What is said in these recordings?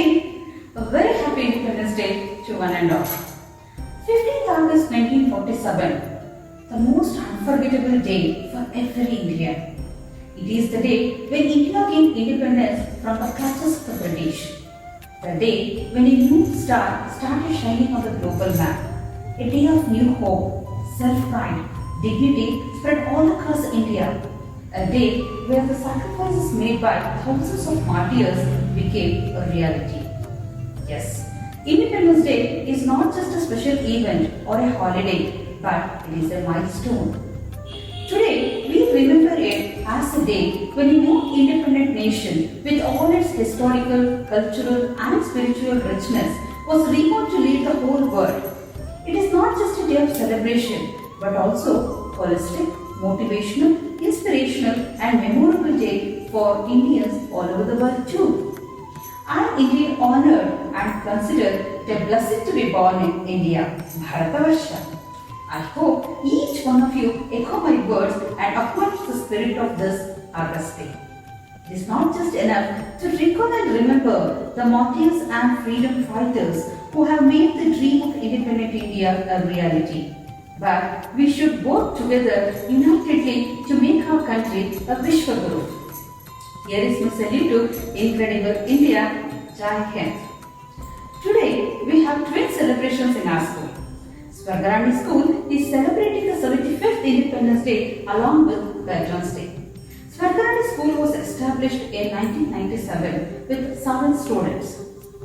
again, a very happy Independence Day to one and all. 15th August 1947, the most unforgettable day for every Indian. It is the day when India gained independence from the clutches of the British. The day when a new star started shining on the global map. A day of new hope, self-pride, dignity spread all across India. A day where the sacrifices made by thousands of martyrs became a reality. Yes, Independence Day is not just a special event or a holiday, but it is a milestone. Today, we remember it as a day when a new independent nation, with all its historical, cultural, and spiritual richness, was reborn to lead the whole world. It is not just a day of celebration, but also holistic, motivational, inspirational, and memorable day for Indians all over the world too. I am indeed honored and consider it a blessing to be born in India, Bharatavarsha. I hope each one of you echo my words and acknowledge the spirit of this August Day. It is not just enough to recall and remember the martyrs and freedom fighters who have made the dream of independent India a reality. But we should work together unitedly to make our country a Vishwaguru. Here is my salute to incredible India, Jai Hind. Today we have twin celebrations in our school. Swargarani School is celebrating the 75th Independence Day along with Veterans Day. Swargarani School was established in 1997 with 7 students.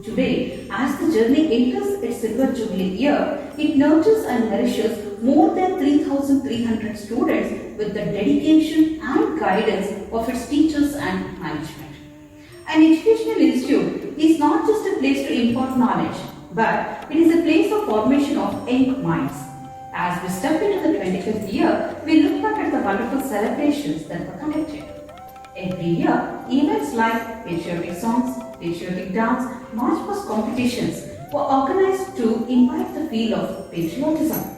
Today, as the journey enters its silver jubilee year, it nurtures and nourishes more than 3,300 students with the dedication and guidance of its teachers and management. An educational institute is not just a place to impart knowledge, but it is a place of formation of young minds. As we step into the 25th year, we look back at the wonderful celebrations that were conducted. Every year, events like patriotic songs, patriotic dance, march past competitions were organized to invite the feel of patriotism.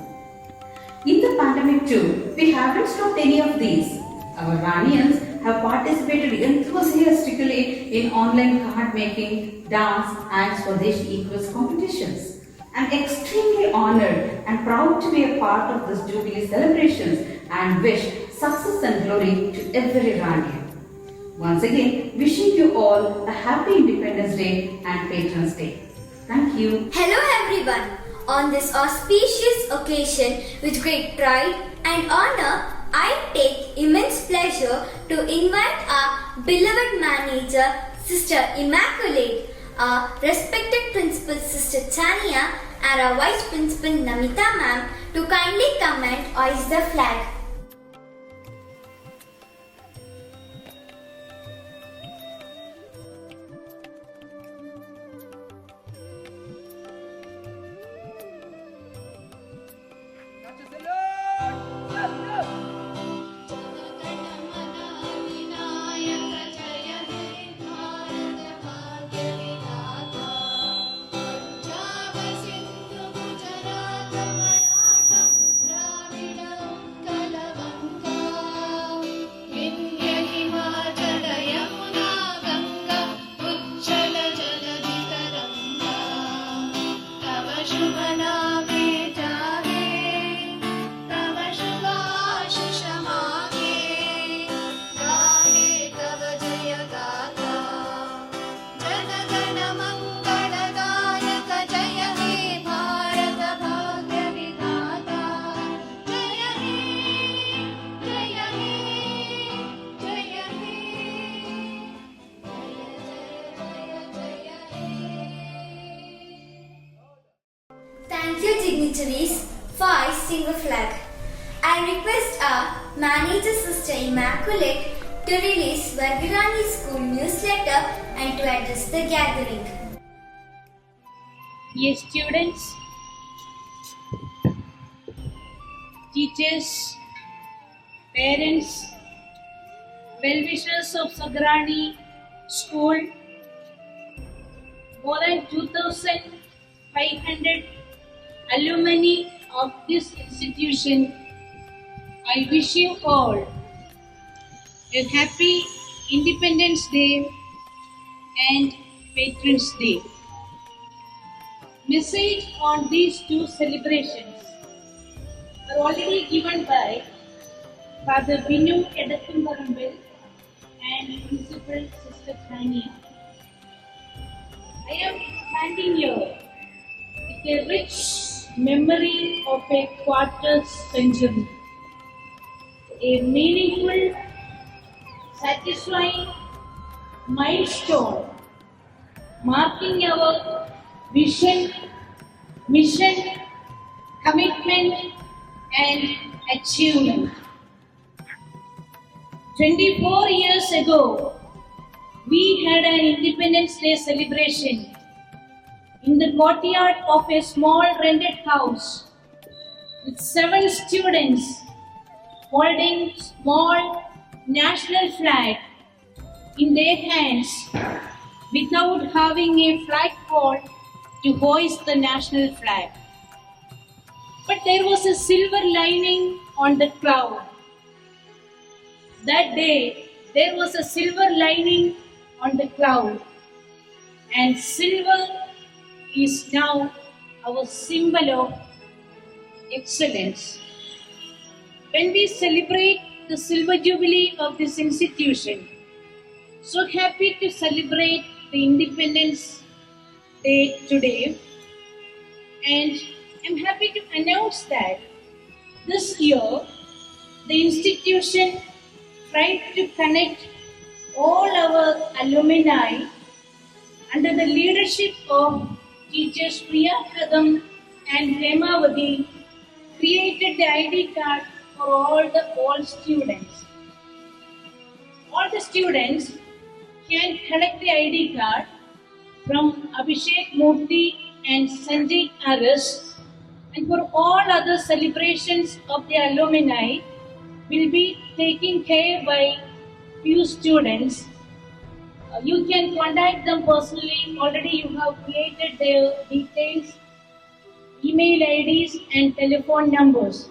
In the pandemic too, we haven't stopped any of these. Our Ranians have participated enthusiastically in online card making, dance and Swadeshi Equals competitions. I am extremely honored and proud to be a part of this Jubilee celebrations and wish success and glory to every Ranian. Once again, wishing you all a happy Independence Day and Patrons Day. Thank you. Hello everyone. On this auspicious occasion, with great pride and honor, I take immense pleasure to invite our beloved manager, Sister Immaculate, our respected principal, Sister Chania, and our vice principal, Namita ma'am, to kindly come and hoist the flag. Thank you, dignitaries, for hoisting the flag. I request our manager, Sister Immaculate, to release Swargarani School newsletter and to address the gathering. Yes, students, teachers, parents, well-wishers of Swargarani School, more than 2,500 alumni of this institution, I wish you all a happy Independence Day and Patrons Day. Message on these two celebrations are already given by Father Binu Edathumbarambel and Principal Sister Tania. I am standing here with a rich memory of a quarter century, a meaningful, satisfying milestone marking our vision, mission, commitment, and achievement. 24 years ago, we had an Independence Day celebration in the courtyard of a small rented house with 7 students holding small national flag in their hands without having a flagpole to hoist the national flag. But there was a silver lining on the cloud. That day, there was a silver lining on the cloud, and silver is now our symbol of excellence. When we celebrate the silver jubilee of this institution, so happy to celebrate the Independence Day today, and I'm happy to announce that this year the institution tried to connect all our alumni under the leadership of teachers Priya Kadam and Hemavati, created the ID card for all students. All the students can collect the ID card from Abhishek Murthy and Sanjay Aras, and for all other celebrations of the alumni will be taken care by few students. You can contact them personally. Already you have created their details, email IDs and telephone numbers.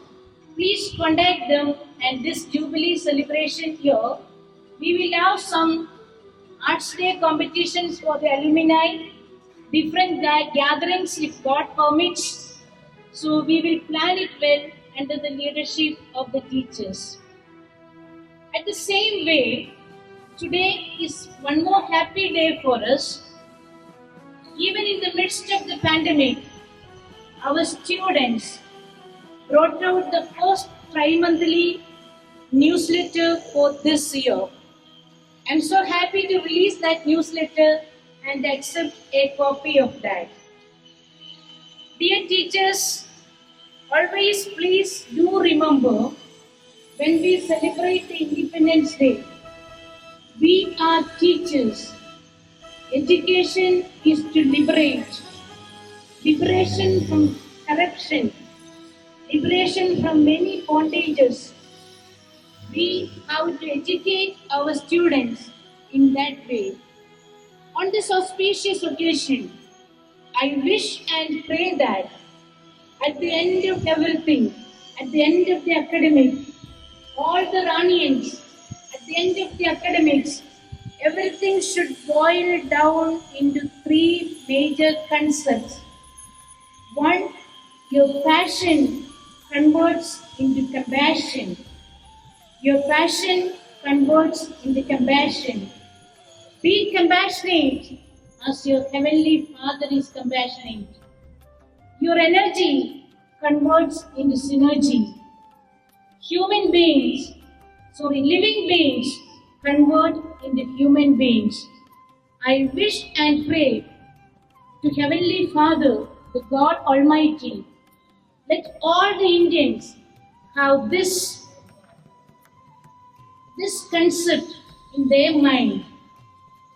Please contact them, and this Jubilee celebration here, we will have some Arts Day competitions for the alumni, different gatherings if God permits. So we will plan it well under the leadership of the teachers. At the same way, today is one more happy day for us. Even in the midst of the pandemic, our students brought out the first tri-monthly newsletter for this year. I'm so happy to release that newsletter and accept a copy of that. Dear teachers, always please do remember, when we celebrate the Independence Day, we are teachers. Education is to liberate. Liberation from corruption. Liberation from many bondages. We have to educate our students in that way. On this auspicious occasion, I wish and pray that at the end of everything, at the end of the academic, all the Ranians, at the end of the academics, everything should boil down into 3 major concepts. 1, your passion converts into compassion. Your passion converts into compassion. Be compassionate as your Heavenly Father is compassionate. Your energy converts into synergy. Living beings convert into human beings. I wish and pray to Heavenly Father, the God Almighty, let all the Indians have this concept in their mind.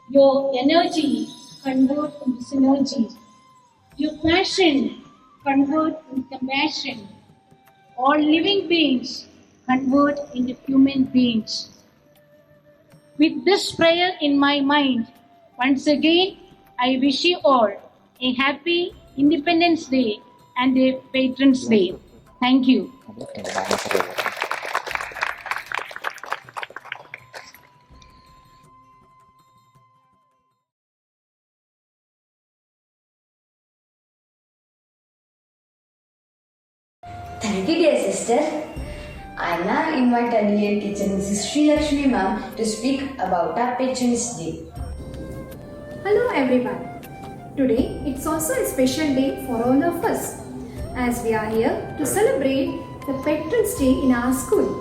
Your energy convert into synergy. Your passion convert into compassion. All living beings convert into human beings. With this prayer in my mind, once again, I wish you all a happy Independence Day and a Patrons Day. Thank you. Thank you, dear sister. I now invite our dear teacher Mrs. Sri Lakshmi ma'am to speak about our Patron's Day. Hello everyone. Today it's also a special day for all of us as we are here to celebrate the Patron's Day in our school.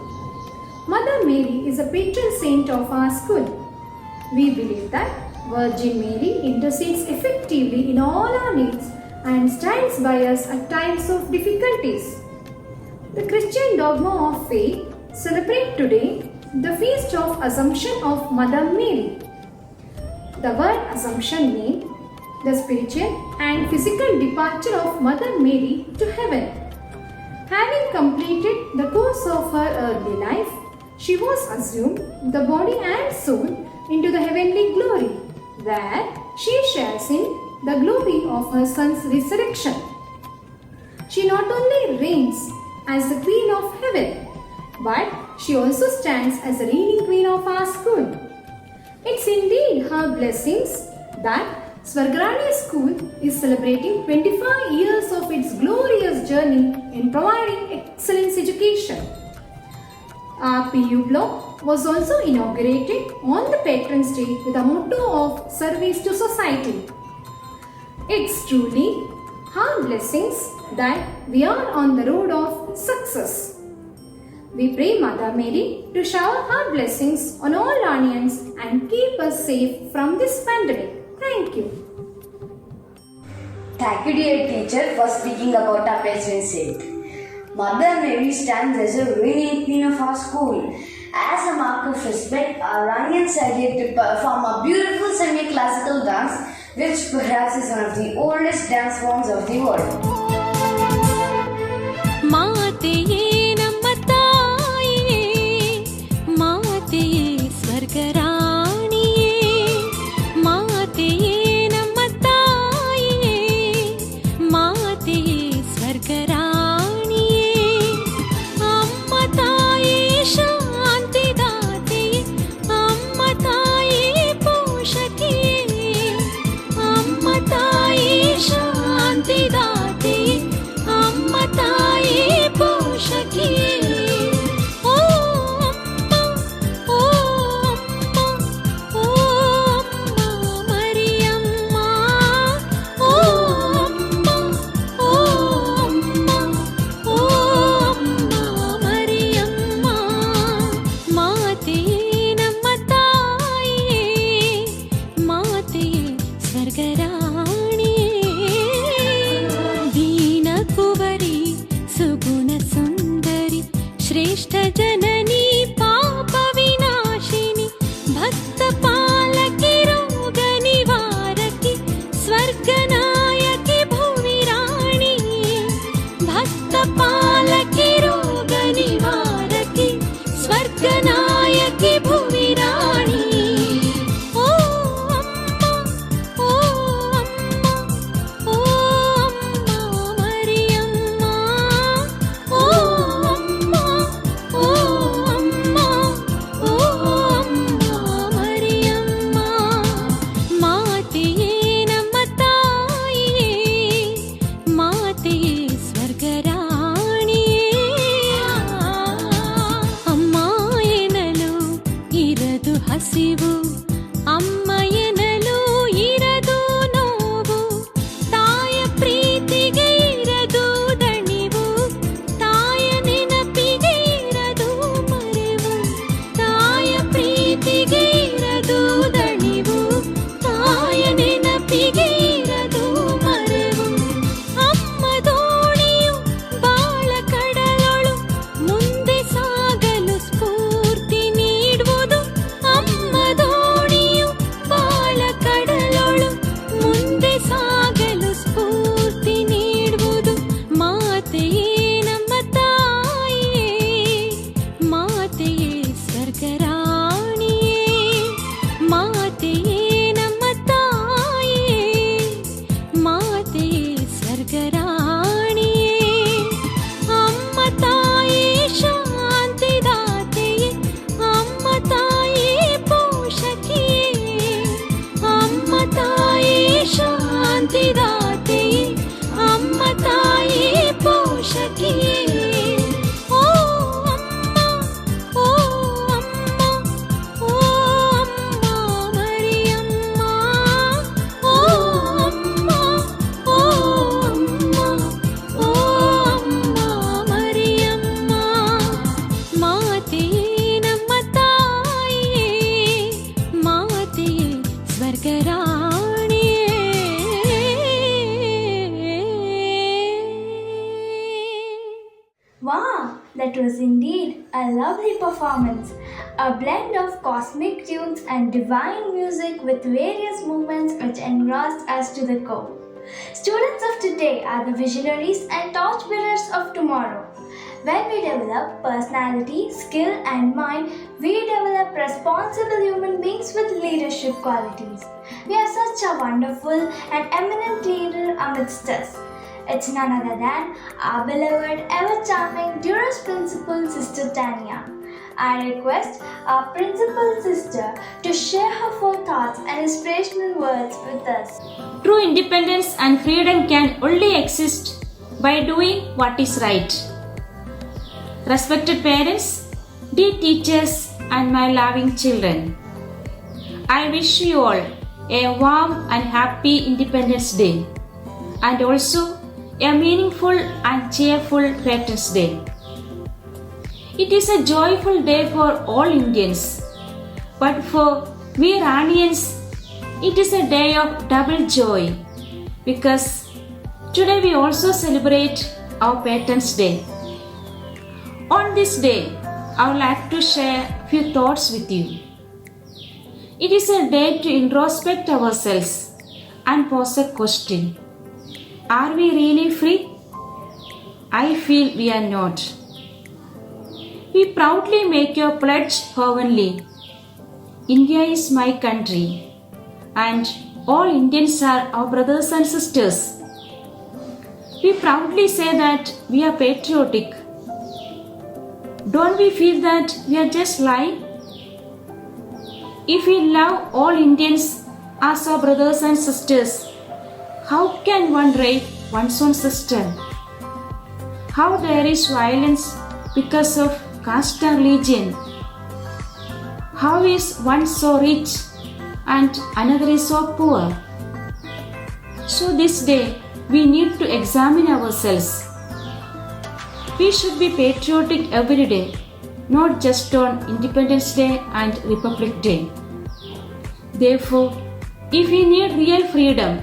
Mother Mary is a patron saint of our school. We believe that Virgin Mary intercedes effectively in all our needs and stands by us at times of difficulties. The Christian dogma of faith celebrate today the feast of Assumption of Mother Mary. The word Assumption means the spiritual and physical departure of Mother Mary to heaven. Having completed the course of her earthly life, she was assumed, the body and soul, into the heavenly glory, where she shares in the glory of her Son's resurrection. She not only reigns as the Queen of Heaven, but she also stands as the reigning Queen of our school. It's indeed her blessings that Swargarani School is celebrating 25 years of its glorious journey in providing excellence education. Our PU block was also inaugurated on the Patron's Day with a motto of service to society. It's truly her blessings that we are on the road of success. We pray Mother Mary to shower her blessings on all Ranians and keep us safe from this pandemic. Thank you. Thank you, dear teacher, for speaking about our patron saint. Mother Mary stands as a reigning queen of our school. As a mark of respect, our Ranians are here to perform a beautiful semi-classical dance, which perhaps is one of the oldest dance forms of the world. मातेये नमताये मातेये स्वर्गराणिये मातेये नमताये मातेये स्वर्गराणिये अम्मताये शान्तिदाते अम्मताये पोषकिये अम्मताये शान्तिदाते That was indeed a lovely performance, a blend of cosmic tunes and divine music with various movements which engrossed us to the core. Students of today are the visionaries and torchbearers of tomorrow. When we develop personality, skill, and mind, we develop responsible human beings with leadership qualities. We have such a wonderful and eminent leader amidst us. It's none other than our beloved, ever charming Duras principal, Sister Tanya. I request our principal sister to share her full thoughts and inspirational words with us. True independence and freedom can only exist by doing what is right. Respected parents, dear teachers, and my loving children, I wish you all a warm and happy Independence Day and also a meaningful and cheerful Veterans Day. It is a joyful day for all Indians, but for we Iranians, it is a day of double joy because today we also celebrate our Veterans Day. On this day, I would like to share a few thoughts with you. It is a day to introspect ourselves and pose a question. Are we really free? I feel we are not. We proudly make a pledge fervently. India is my country and all Indians are our brothers and sisters. We proudly say that we are patriotic. Don't we feel that we are just lying? If we love all Indians as our brothers and sisters, how can one rape one's own sister? How there is violence because of caste and religion? How is one so rich and another is so poor? So this day we need to examine ourselves. We should be patriotic every day, not just on Independence Day and Republic Day. Therefore, if we need real freedom,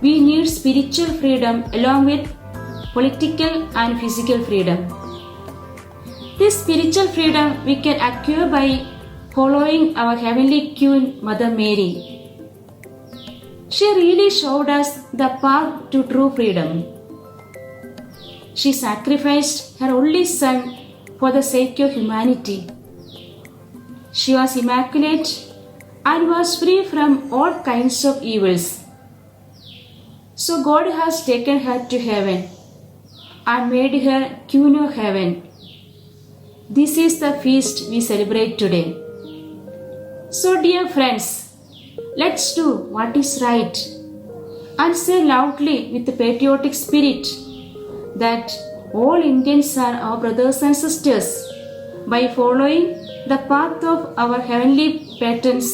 we need spiritual freedom along with political and physical freedom. This spiritual freedom we can acquire by following our heavenly Queen Mother Mary. She really showed us the path to true freedom. She sacrificed her only son for the sake of humanity. She was immaculate and was free from all kinds of evils. So God has taken her to heaven and made her Queen of Heaven. This is the feast we celebrate today. So dear friends, let's do what is right and say loudly with the patriotic spirit that all Indians are our brothers and sisters by following the path of our heavenly patrons,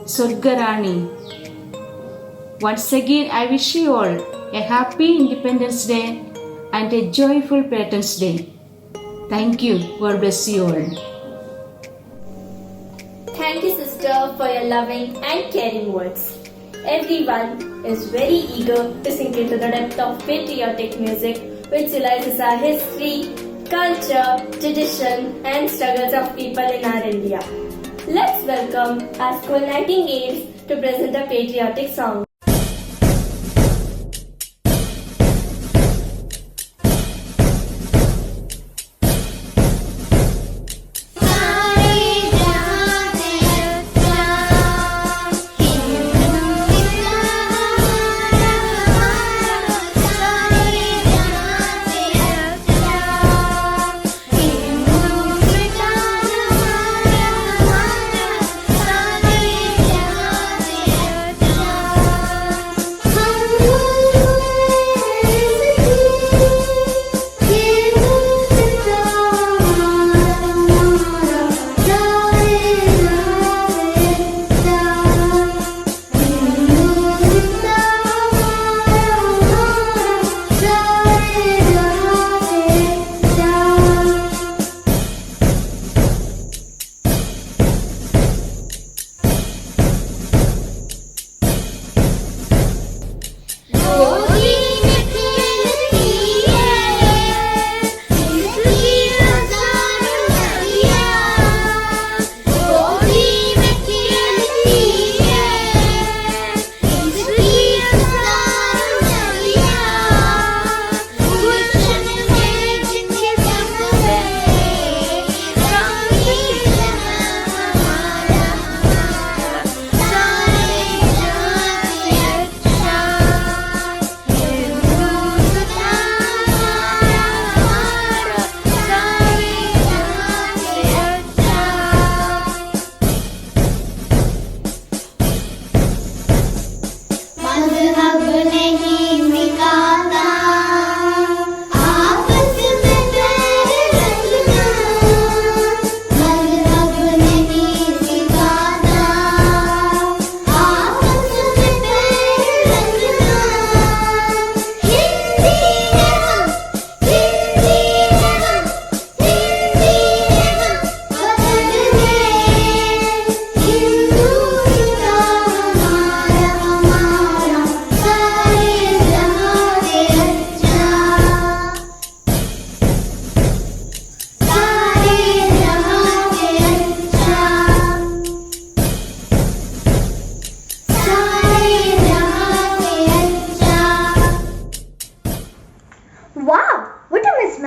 Surgarani. Once again, I wish you all a happy Independence Day and a joyful Patrons Day. Thank you. God bless you all. Thank you, sister, for your loving and caring words. Everyone is very eager to sink into the depth of patriotic music which realizes our history, culture, tradition, and struggles of people in our India. Let's welcome our school nightingales to present a patriotic song.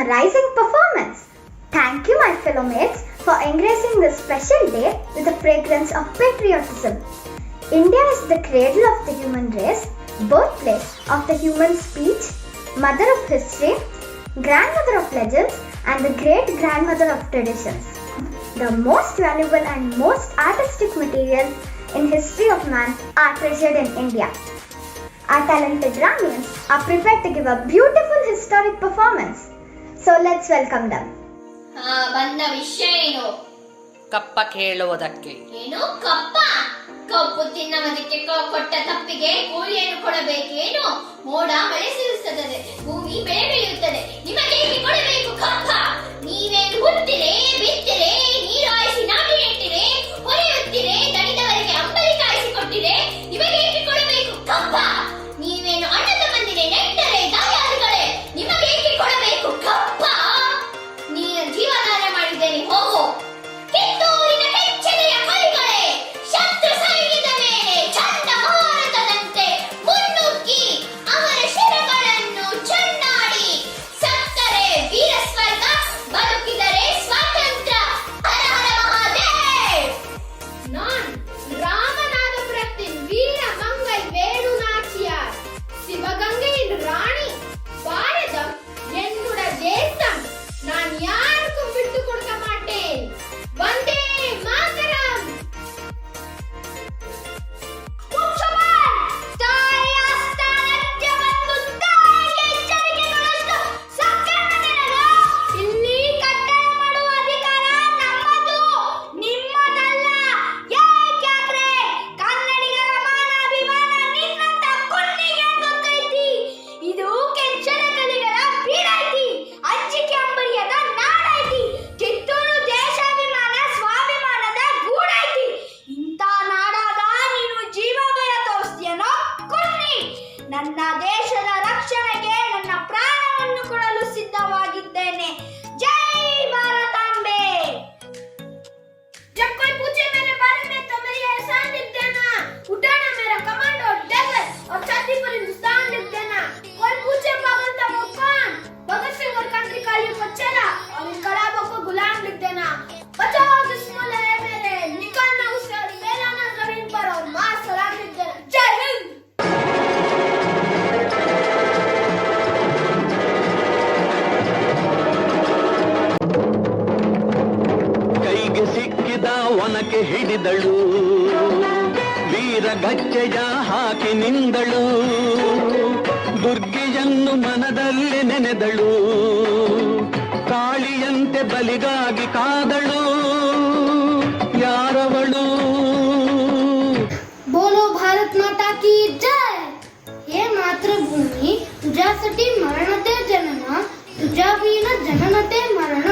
mesmerizing performance. Thank you, my fellow mates, for engracing this special day with the fragrance of patriotism. India is the cradle of the human race, birthplace of the human speech, mother of history, grandmother of legends, and the great-grandmother of traditions. The most valuable and most artistic materials in history of man are treasured in India. Our talented Ramians are prepared to give a beautiful historic performance. So let's welcome them. ಬಂದ ವಿಷಯ ಏನು? ಕಪ್ಪ ಕೇಳುವುದಕ್ಕೆ. ಏನು ಕಪ್ಪ? ಕಪ್ಪು ತಿನ್ನೋದಕ್ಕೆ ಕೊಟ್ಟ ತಪ್ಪಿಗೆ ಕೂಲಿಯನ್ನು ಕೊಡಬೇಕೇನು? ಮೋಡ ಮಳೆ ಸುರಿಸುತ್ತದೆ, ಭೂಮಿ ಬೆಳೆ ಬೆಳೆಯುತ್ತದೆ, ನಿಮಗೆ ಕೊಡಬೇಕು ಕಪ್ಪ? ನೀವೇನು ಹುಟ್ಟಿರೆ, ಬಿತ್ತಿರೆ, ನೀರು ಹಾಯಿಸಿ ನಾಟಿ ನೆಟ್ಟಿರೆ, ಹೊರೆಯುತ್ತಿರೆ, ದಣಿದವರಿಗೆ ಅಂಬಲಿ ಕಾಯಿಸಿ ಕೊಟ್ಟಿರೆ, ನಿಮಗೆ ಕೊಡಬೇಕು ಕಪ್ಪ? ನೀವೇನು ಅಣ್ಣ ತಮ್ಮಂದಿರೆ, ನೆಂಟರೆ, ದಾಯಾದಿಗಳೇ, ನಿಮಗೆ ಕೊಡಬೇಕು ಕಪ್ಪ? ಜೀವದಾನ ಮಾಡಿದ್ದೇನೆ ಹೋಗೋ ಕಿತ್ತೂರಿನ ಕೆಚ್ಚೆದೆಯ ಕೈಗಳೇ, ಶತ್ರು ಸೈನ್ಯದ ಮೇಲೆ ಚಂಡಮಾರುತದಂತೆ ಮುನ್ನುಗ್ಗಿ ಅವರ ಶಿರಗಳನ್ನು ಚನ್ನಾಡಿ ಸತ್ತರೆ ವೀರ ಸ್ವರ್ಗ, ಬದುಕಿದರೆ ಸ್ವಾತಂತ್ರ್ಯ. ಹರ ಹರ ಮಹಾದೇವ್. நான் ராமநாதபுரத்தின் வீர மங்கை வேணு நாச்சியார், சிவகங்கையின் ராணி. பாரதம் என்னோட தேசம், நான் யாருக்கும் விட்டு கொடுக்க மாட்டேன். வந்தே மாதரம். ಇಲ್ಲಿ ಕಟ್ಟಡ ಮಾಡುವ ಅಧಿಕಾರ ನಮ್ಮದು, ನಿಮ್ಮದಲ್ಲ. ಯಾಕೆಂದ್ರೆ ಕನ್ನಡಿಗರ ಮಾನಾಭಿಮಾನ ನಿನ್ನಂತ ಕೊಂಡಿಗೆ ಗೊತ್ತೈತಿ. ಇದು ಕೆಚ್ಚರ ಕಲಿಗಳ ಬೀಡೈತಿ, ಅಂಜಿಕೆ ಅಂಬರಿಯದ ನಾಡೈತಿ. ಕಿತ್ತೂರು ದೇಶಾಭಿಮಾನ ಸ್ವಾಭಿಮಾನದ ಗೂಡೈತಿ. ಇಂಥ ನಾಡಾಗ ನೀನು ಜೀವಭಯ ತೋರಿಸ್ತೀಯನೋ ಕೊನ್ನಿ. ನನ್ನ ದೇಶದ ರಕ್ಷಣೆಗೆ ನನ್ನ ಪ್ರಾಣವನ್ನು ಕೊಡಲು ಸಿದ್ಧವಾಗಿದ್ದೇನೆ. ಜೈ ಭಾರತಾಂಬೆ. जब कोई पूछे मेरे बारे में तो मेरी एहसान लिख देना, उठाना मेरा कमांडो डगर और छाती पर हिंदुस्तान लिख देना. कोई पूछे पागल था वो कौन, भगत सिंह और क्रांतिकारियों को चेहरा और इनकलाबों को गुलाम लिख देना. बचाओ दुश्मन है मेरे, निकालना उसे और फैलाना जमीन पर और मां सलाम लिख देना. जय हिंद. ಕೈಗೆ ಸಿಕ್ಕಿದ ಒನಕೆ ಹಿಡಿದಳು, ವೀರ ಗಚ್ಚೆಯ ಹಾಕಿ ನಿಂದಳು, ದುರ್ಗೆಯನ್ನು ಮನದಲ್ಲಿ ನೆನೆದಳು, ಕಾಳಿಯಂತೆ ಬಲಿಗಾಗಿ ಕಾದಳು. ಯಾರವಳು? बोलो भारत माता की जय. हे मातृभूमी, तुझ्यासाठी मरण ते जनन, तुझ्या विना जनन ते मरण.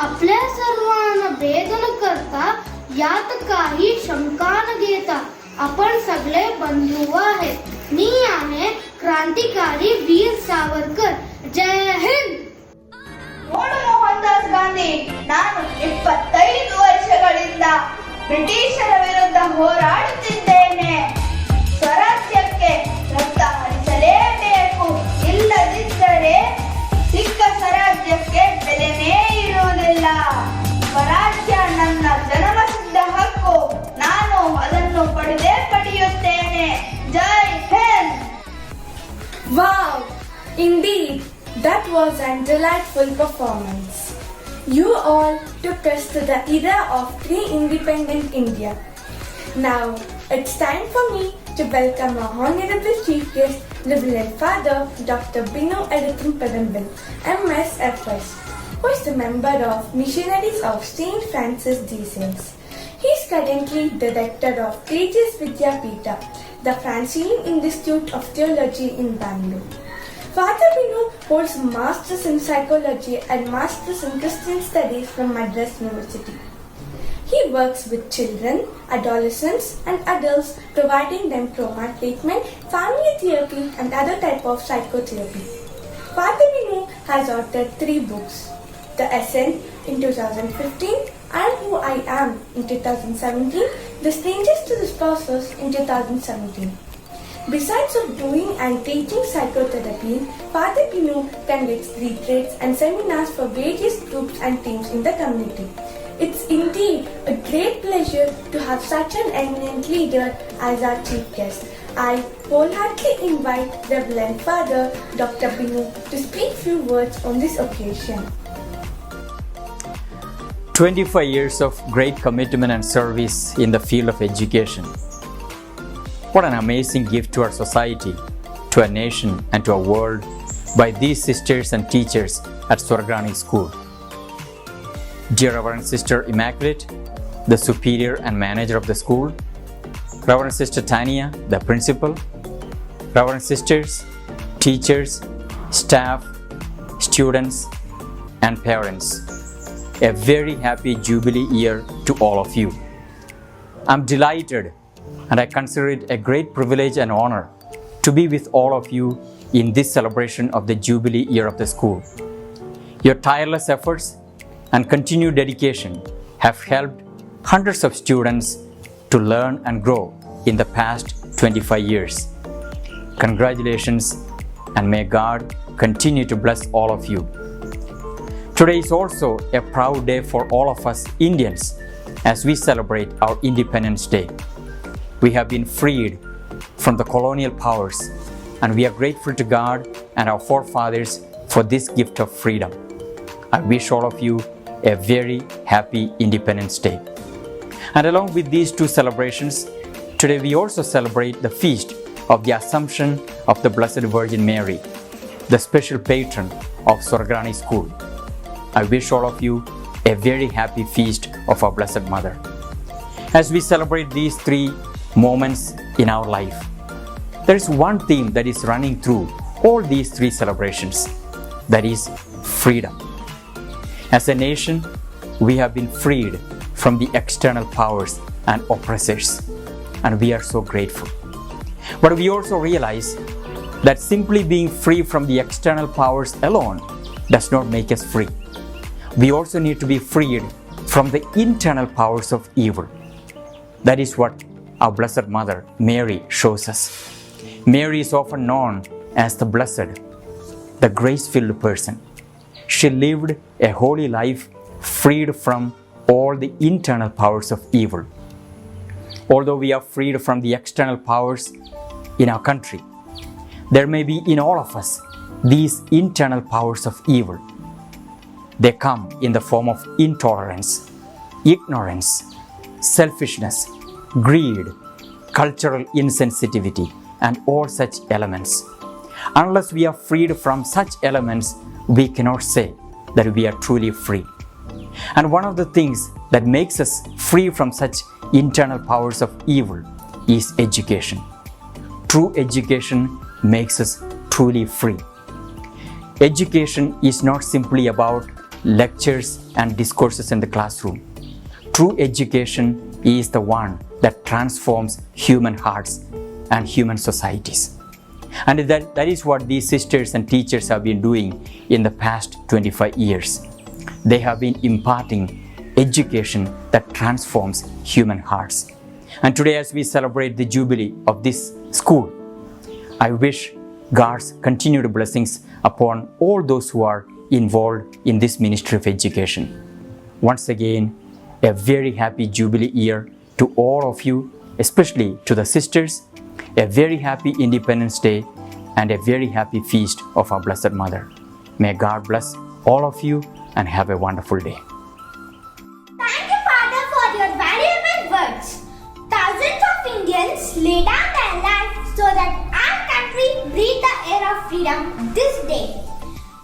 आपल्या सर्वांना भेदन करता, यात काही शंका न घेता आपण सगळे बंधू आहेत. मी आहे क्रांतिकारी वीर सावरकर. जय हिंद. ನೋಡು ಮೋಹನ್ ದಾಸ್ ಗಾಂಧಿ, ನಾನು 25 ವರ್ಷಗಳಿಂದ ಬ್ರಿಟಿಷರ ವಿರುದ್ಧ ಹೋರಾಡುತ್ತಿದ್ದೇನೆ. ಸ್ವರಾಜ್ಯಕ್ಕೆ ರಕ್ತ ಹರಿಸಲೇಬೇಕು, ಇಲ್ಲದಿದ್ದರೆ ಸಿಕ್ಕ ಸ್ವರಾಜ್ಯಕ್ಕೆ ಬೆಲೆನೇ ಇರುವುದಿಲ್ಲ. ಸ್ವರಾಜ್ಯ ನನ್ನ ಜನ್ಮಸಿದ್ಧ ಹಕ್ಕು, ನಾನು ಅದನ್ನು ಪಡೆದೇ ಪಡೆಯುತ್ತೇನೆ. ಜೈ Hind. Wow! Indeed, that was a delightful performance. You all took us to the era of pre-independent India. Now, it's time for me to welcome our Honorable Chief Guest, Reverend Father Dr. Binu Editham Padambil, MSFS, who is the member of Missionaries of St. Francis de Sales. He is currently Director of Tejas Vidyapita, the Francine Institute of Theology in Bangalore. Father Binu holds Masters in Psychology and Masters in Christian Studies from Madras University. He works with children, adolescents and adults, providing them trauma treatment, family therapy and other type of psychotherapy. Father Binu has authored 3 books: The Ascent in 2015, I Am Who I Am in 2017, The Strangers to the Spouses in 2017. Besides of doing and teaching psychotherapy, Father Binu conducts retreats and seminars for various groups and teams in the community. It's indeed a great pleasure to have such an eminent leader as our chief guest. I wholeheartedly invite Reverend Father Dr. Binu to speak few words on this occasion. 25 years of great commitment and service in the field of education. What an amazing gift to our society, to our nation, and to our world by these sisters and teachers at Swargrani School. Dear Reverend Sister Immaculate, the superior and manager of the school, Reverend Sister Tania, the principal, Reverend Sisters, teachers, staff, students, and parents, a very happy Jubilee year to all of you. I'm delighted and I consider it a great privilege and honor to be with all of you in this celebration of the Jubilee year of the school. Your tireless efforts and continued dedication have helped hundreds of students to learn and grow in the past 25 years. Congratulations, and may God continue to bless all of you. Today is also a proud day for all of us Indians as we celebrate our Independence Day. We have been freed from the colonial powers, and we are grateful to God and our forefathers for this gift of freedom. I wish all of you a very happy Independence Day. And along with these two celebrations, today we also celebrate the feast of the Assumption of the Blessed Virgin Mary, the special patron of Swargrani School. I wish all of you a very happy feast of our Blessed Mother. As we celebrate these three moments in our life, there is one theme that is running through all these three celebrations, that is freedom. As a nation, we have been freed from the external powers and oppressors, and we are so grateful. But we also realize that simply being free from the external powers alone does not make us free. We also need to be freed from the internal powers of evil. That is what our Blessed Mother, Mary, shows us. Mary is often known as the Blessed, the grace-filled person. She lived a holy life freed from all the internal powers of evil. Although we are freed from the external powers in our country, there may be in all of us these internal powers of evil. They come in the form of intolerance, ignorance, selfishness, greed, cultural insensitivity, and all such elements. Unless we are freed from such elements, we cannot say that we are truly free. And one of the things that makes us free from such internal powers of evil is education. True education makes us truly free. Education is not simply about lectures and discourses in the classroom. True education is the one that transforms human hearts and human societies. And that is what these sisters and teachers have been doing in the past 25 years. They have been imparting education that transforms human hearts. And today, as we celebrate the jubilee of this school, I wish God's continued blessings upon all those who are involved in this ministry of education. Once again, a very happy jubilee year to all of you, especially to the sisters, a very happy Independence Day, and a very happy feast of our Blessed Mother. May God bless all of you and have a wonderful day. Thank you, Father, for your valuable words. Thousands of Indians lay down their lives so that our country breathe the air of freedom this day.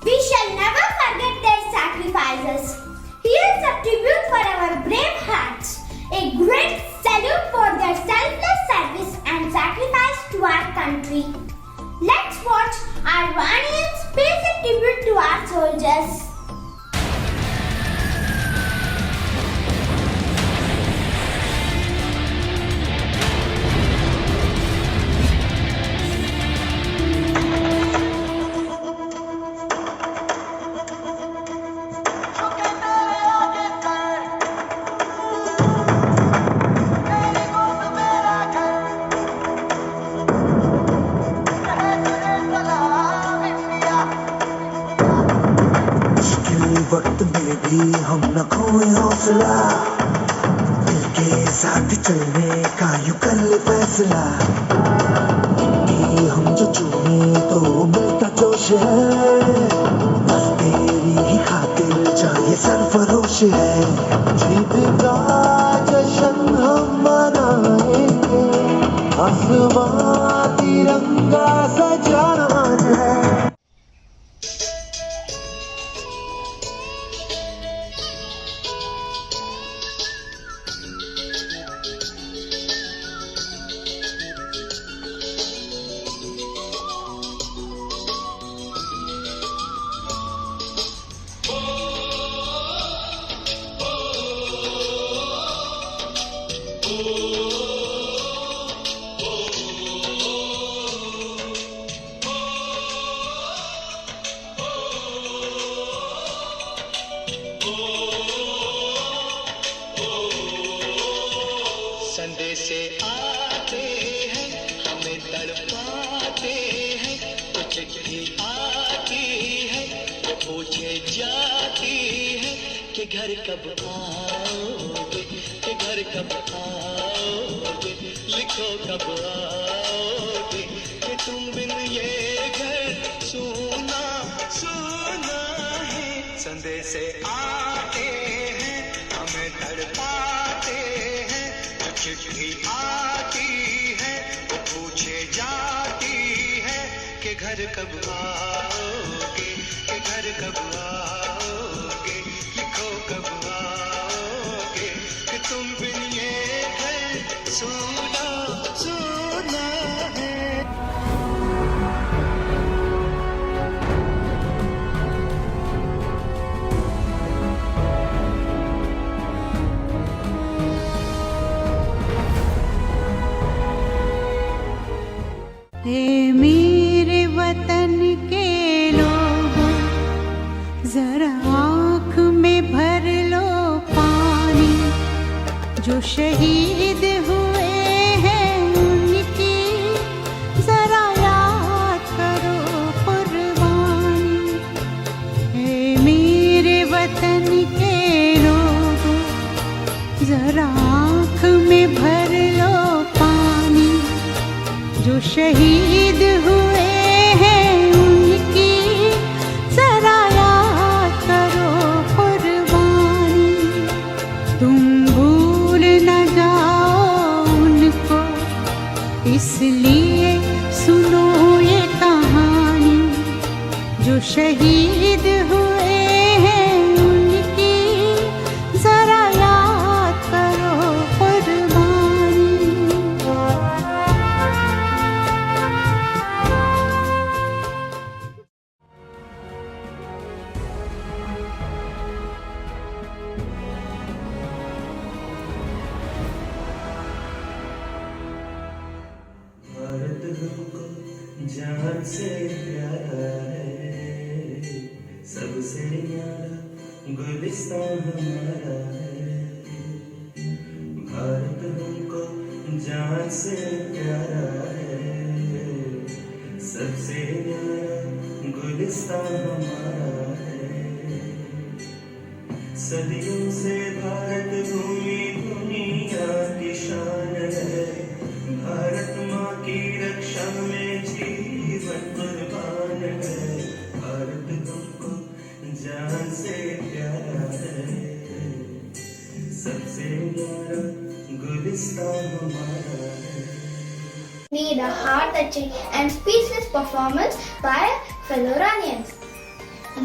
We shall never forget their sacrifices. Here is a tribute for our brave hearts, a great salute for their selfless service and sacrifice to our country. Let's watch our Vanians pay a tribute to our soldiers. वक्त में भी हम न खोए हौसला, दिल के साथ चलने का यूं कर ले फैसला, कि हम जो चुने तो मिलता जोश है, बस तेरी ही खातिर चाहिए सरफरोश है, जीत का जश्न हम मनाएंगे, आसमां तिरंगा सजाना है। संदेशे आते हैं हमें तड़पाते हैं, तो चिट्ठी आती है तो पूछे जाती है कि घर कब आओगे, कि घर कब आओगे, लिखो कब आओगे, कि तुम बिन ये घर सुना सुना है। संदेशे आते हैं हमें तड़पाते हैं, चिट्ठी आती है वो पूछे जाती है कि घर कब आओगे, कि घर कब आओगे, लिखो कब आओगे, कि तुम बिन ये घर सुना सुना है। हे मेरे वतन के लोगों, जरा आँख में भर लो पानी, जो शहीद हुए हैं उनकी जरा याद करो कुर्बानी। हे मेरे वतन के लोगों, जरा आँख में भर लो पानी, जो शहीद हुए हैं उनकी जरा याद करो कुर्बानी। तुम भूल न जाओ उनको, इसलिए सुनो ये कहानी, जो शहीद हुए हैं उनकी जरा याद करो कुर्बानी। भारत हमको जान से प्यारा है, सबसे न्यारा गुलिस्तान हमारा है। भारत हमको जान से प्यारा है, सबसे न्यारा गुलिस्तान हमारा है। सदियों से भारत भूमि दुनिया की शान है, भारत माँ की रक्षा में जीवन कुर्बान है। भारत हमको जान से प्यारा है, सबसे प्यारा गुलिस्तान हमारा है। Need a heart-touching and speechless performance by fellow Iranians.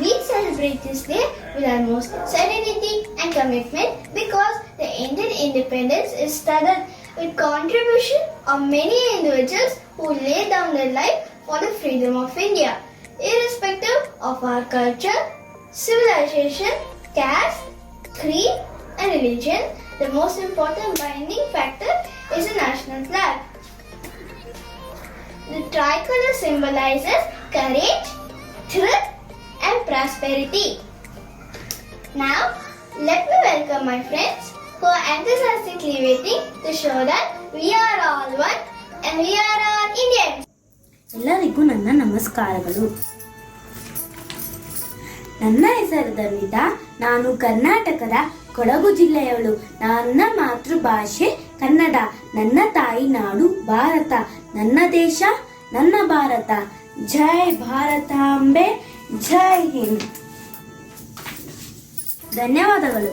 We celebrate this day with our most serenity and commitment because the Indian independence is studded with contribution of many individuals who laid down their life for the freedom of India. Irrespective of our culture, civilization, caste, creed and religion, the most important binding factor is the national flag. The tricolor symbolizes courage, truth and prosperity. Now, let me welcome my friends who are enthusiastically waiting to show that we are all one and we are all Indians. ಎಲ್ಲರಿಗೂ ನನ್ನ ನಮಸ್ಕಾರಗಳು. ನನ್ನ ಹೆಸರು ಧನ್ವಿತಾ. ನಾನು ಕರ್ನಾಟಕದ ಕೊಡಗು ಜಿಲ್ಲೆಯವಳು. ನನ್ನ ಮಾತೃಭಾಷೆ ಕನ್ನಡ. ನನ್ನ ತಾಯಿ ನಾಡು ಭಾರತ. ನನ್ನ ದೇಶ ನನ್ನ ಭಾರತ. ಜೈ ಭಾರತಾಂಬೆ, ಜೈ ಹಿಂದ್. ಧನ್ಯವಾದಗಳು.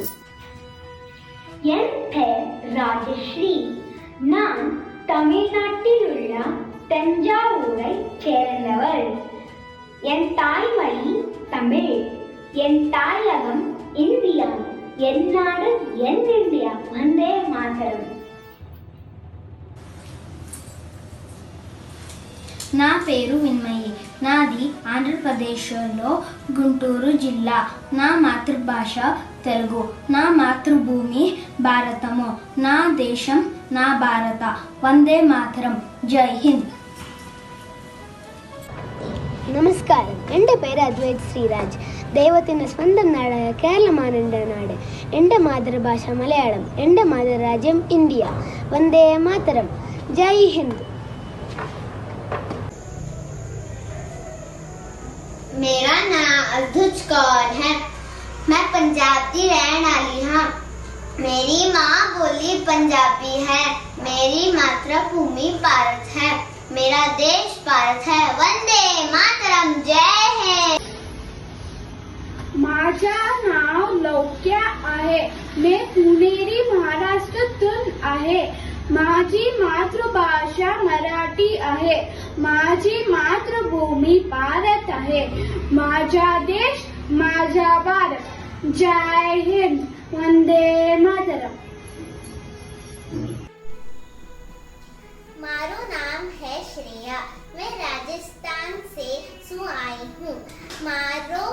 என் பெயர் ராஜஸ்ரீ. நான் தமிழ்நாட்டில் உள்ள தஞ்சாவூரை சேர்ந்தவள். என் தாய்மொழி தமிழ். என் தாயகம் இந்தியா. என் நாடு என் இந்தியா. வந்தே மாதரம். నా పేరు విన్మయి. నాది ఆంధ్రప్రదేశ్లో గుంటూరు జిల్లా. నా మాతృభాష తెలుగు. నా మాతృభూమి భారతము. నా దేశం నా భారత. వందే మాతరం. జై హింద్. നമസ്കാരം, എൻ്റെ പേര് അദ്വൈത് ശ്രീരാജ്. ദൈവത്തിൻ്റെ സ്വന്തം നാടായ കേരളമാണ് എൻ്റെ നാട്. എൻ്റെ മാതൃഭാഷ മലയാളം. എൻ്റെ മാതൃരാജ്യം ഇന്ത്യ. വന്ദേ മാതരം. ജയ് ഹിന്ദ്. मेरा नाम अद्भुत कौर है. मैं पंजाब की रहने वाली हाँ. मेरी माँ बोली पंजाबी है. मेरी मातृभूमि भारत है. मेरा देश भारत है. वंदे मातरम. जय हिंद. माझा नाव लौक्या आहे. मैं पुणेरी महाराष्ट्रातून आहे. माझी मातृभाषा मराठी आहे. माझी मातृभूमी भारत आहे. माझा देश माझा भारत. जय हिंद. वंदे मातरम. मारो नाम है श्रेया. मैं राजस्थान से आई हूँ. मारो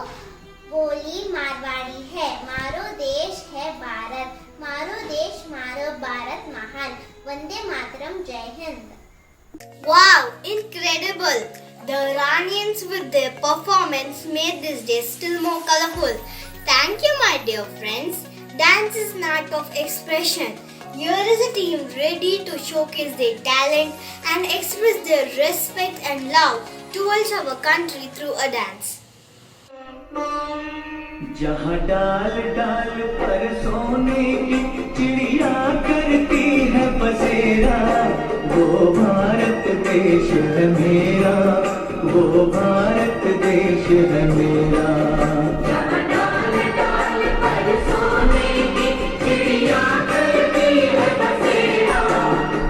बोली मारवाड़ी है. मारो देश है भारत. मारो देश मारो भारत महान. वंदे मातरम. जय Hind. Wow, incredible! The Iranians with their performance made this day still more colorful. Thank you, my dear friends. Dance is an act of expression. Here is a team ready to showcase their talent and express their respect and love towards our country through a dance. जहाँ डाल डाल पर सोने की चिड़िया करती है बसेरा, वो भारत देश है मेरा, वो भारत देश है मेरा। जहाँ डाल डाल पर सोने की चिड़िया करती है बसेरा,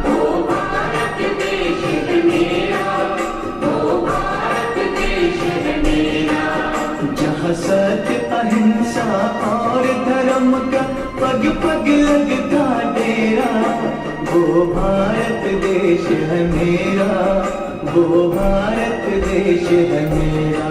वो भारत देश है मेरा, वो भारत देश है मेरा। जहाँ सत्य अहिंसा और धर्म का पग पग लगता डेरा, वो भारत देश है मेरा, वो भारत देश है मेरा।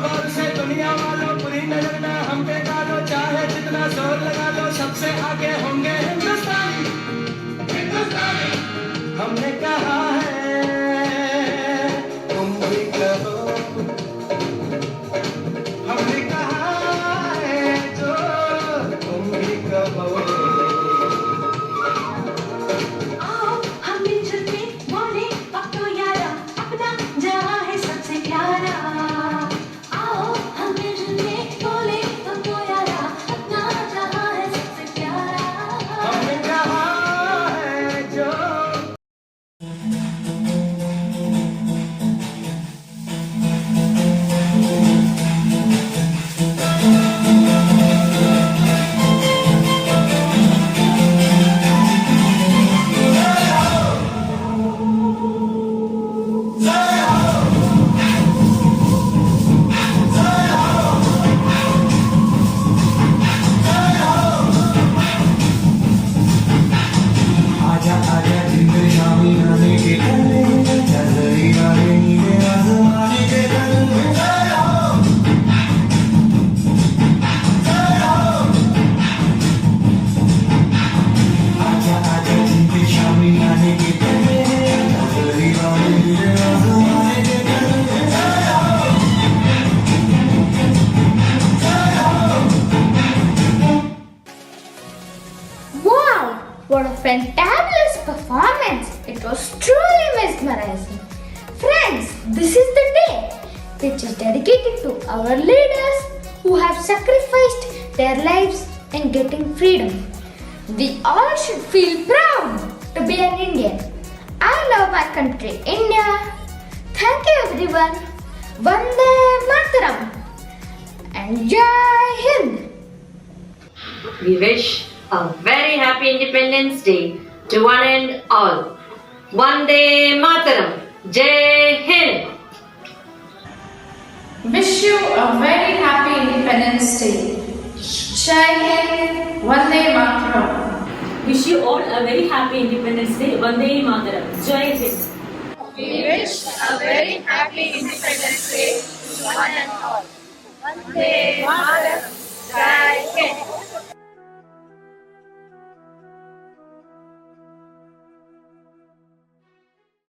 कारोबार से दुनिया वालों बुरी नजर ना हम पे डालो, चाहे जितना जोर लगा लो सबसे आगे होंगे हिंदुस्तानी, हिंदुस्तानी। हमने कहा है तुम भी कहो, हमने कहा है जो तुम भी कहो। आओ हम मिलजुल के बोले अब तो यारा, अपना जहां है सबसे प्यारा। आओ हम मिलजुल के बोले अब तो यारा, अपना जहां है सबसे प्यारा। हमने कहा है जो आजा आजा जिंद शामी आने के गले, चलई वाले नीले आसमाने के गले। आजा आजा जिंद शामी आने के गले, चलई वाले नीले आसमाने के गले। Wow! What a fantabulous performance! It was truly mesmerizing. Friends, this is the day which is dedicated to our leaders who have sacrificed their lives in getting freedom. We all should feel proud to be an Indian. I love my country, India. Thank you, everyone. Vande Mataram and Jai Hind. We wish a very happy Independence Day to one and all. Vande Mataram, Jai Hind. Wish you a very happy Independence Day. Jai Hind, Vande Mataram. Wish you all a very happy Independence Day. Vande Mataram. Jai Hind. We wish a very happy Independence Day to one and all. Vande Mataram, Jai Hind.